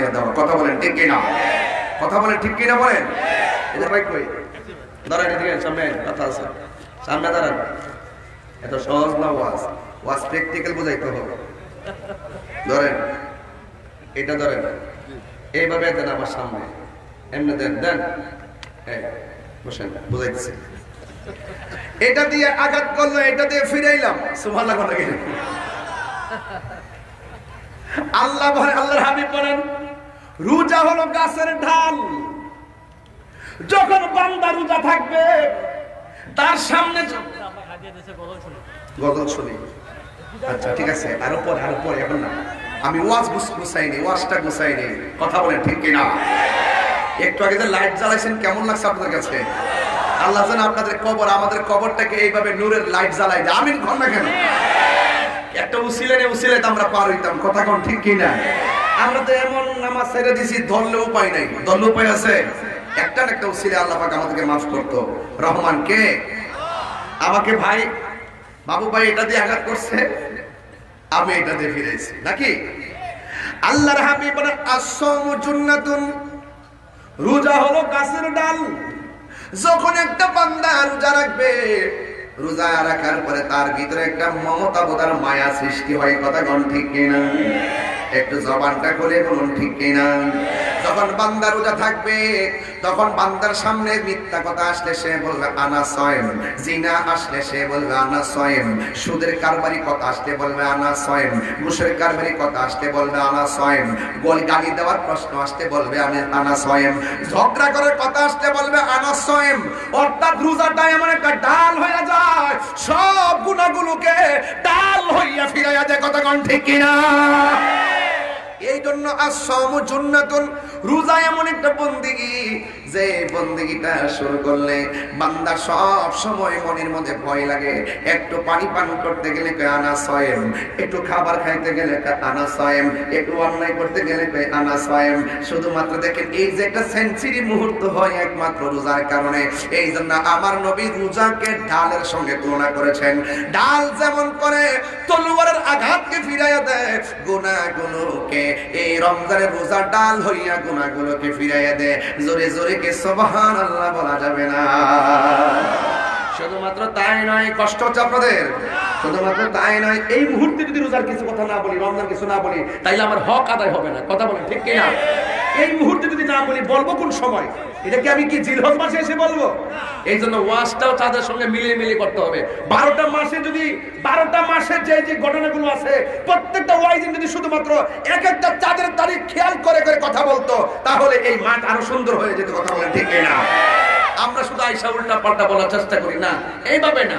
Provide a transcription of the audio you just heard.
দিয়ে দেওয়া। কথা বলেন ঠিক কিনা? কথা বলেন ঠিক কিনা বলেন। এটা ভাই কই দাঁড়ান, এদিকে সামনে কথা আছে, সামনে দাঁড়ান। এত সহজ না ওয়াজ, ওয়াজ প্র্যাকটিক্যাল বুঝাইতে হবে। ধরেন এটা, ধরেন এইভাবে দেন আমার সামনে, এমনি দেন, দেন বসেন, বুঝাইতেছি। এটা দিয়ে আঘাত করলো, এটা দিয়ে ফিরাইলাম, সুবহানাল্লাহ। কথা কি আল্লাহ বলেন, আল্লাহর হাবিব বলেন, রোজা হলো গাছের ঢাল। যখন বান্দা রোজা থাকবে তার সামনে গজল শুনি। আচ্ছা ঠিক আছে, আরো পরে, আরো পরে, এখন না। আমি ওয়াজ গুছাইনি, ওয়াজটা গুছাইনি। কথা বলেন ঠিক কিনা? একটু আগে যে লাইট জ্বালাইছেন কেমন লাগছে আপনাদের কাছে? আল্লাহ যেন আপনাদের কবর, আমাদের কবরটাকে এইভাবে নূরের লাইট জ্বালাই দেয়। আমিন কর না কেন? একটা উসিলে আমরা পার হইতাম। কথা কোন ঠিক কিনা? আমরা তো এমন নামাজ ছেড়ে দিছি, ধরলে উপায় নাই। ধরলে উপায় আছে? একটা না একটা উসিলে আল্লাহ পাক আমাদেরকে মাফ করতো। রহমান কে? আমাকে ভাই, বাবু ভাই এটা দিয়ে আঘাত করছে, আমি এটা দিয়ে ফিরেছি নাকি? আল্লাহর হাবিব বলেন, আস-সাওমু জুন্নাতুন, রোজা হলো গাছের ডাল। যখন একটা বান্দা রোজা রাখবে, রোজা রাখার পরে তার ভিতরে একটা মমতা বোধার মায়া সৃষ্টি হয়। কথা কোন ঠিক কিনা? একটু জবানটা খুলে বলুন ঠিক কিনা? যখন বান্দা রোজা থাকবে, তখন বান্দার সামনে মিথ্যা কথা আসলে সে বলবে আনা সায়েম, জিনা আসলে সে বলবে আনা সায়েম, সুদের কারবারি কথা আসলে বলবে আনা সায়েম, ঘুষের কারবারি কথা আসলে বলবে আনা সায়েম, গালি দেওয়ার প্রশ্ন আসলে বলবে আমি আনা সায়েম, ঝগড়া করার কথা আসলে বলবে আনা সায়েম। অর্থাৎ রোজাটা এমন একটা ডাল হয়ে যায়, সব গুনাহগুলোকে ডাল হইয়া ফিরাইয়া দেয়। কথা কোন ঠিক কিনা? এই জন্য আস-সাওমু জুন্নাতুন, রোজা এমন একটা বন্দেগী, যে বন্দেগীটা শুরু করলে বান্দা সব সময় মনের মধ্যে ভয় লাগে। একটু পানি পান করতে গেলে কয় আনা সায়েম, একটু খাবার খাইতে গেলে কয় আনা সায়েম, একটু অন্যায় করতে গেলে কয় আনা সায়েম। শুধুমাত্র দেখেন এই যে একটা সেঞ্চুরি মুহূর্ত হয় একমাত্র রোজার কারণে। এই জন্য আমার নবী রোজাকে ঢালের সঙ্গে তুলনা করেছেন। ঢাল যেমন করে তলোয়ারের আঘাতকে ফিরাইয়া দেয়, গুনাহগুলোকে এই রমজানের রোজা ডাল হইয়া গুনাহগুলোকে ফিরাইয়া দেয়। জোরে জোরে কে সুবহানাল্লাহ বলা যাবে না? শুধুমাত্র তাই নয়, কষ্ট হচ্ছে আপনাদের? শুধুমাত্র তাই নয়, এই মুহূর্তে যদি রোজার কিছু কথা না বলি, রমজান কিছু না বলি, তাইলে আমার হক আদায় হবে না। কথা বলেন ঠিক কিনা? এই মুহূর্তে যদি না বলি, বলবো কোন সময়? এটা কি আমি কি জিলহজ মাসে এসে বলবো? এই জন্য ওয়াজটাও তাদের সঙ্গে মিলিয়ে মিলিয়ে করতে হবে। 12টা মাসে যদি 12টা মাসের যে যে ঘটনাগুলো আছে, প্রত্যেকটা ওয়াইজ যদি শুধুমাত্র এক একটা চাঁদের তারিখ খেয়াল করে করে কথা বলতো, তাহলে এই মাঠ আরো সুন্দর হয়ে যেত। কথা বলেন ঠিক কিনা? আমরা শুধু আইসা উল্টা পাল্টা বলার চেষ্টা করি না, এইভাবে না।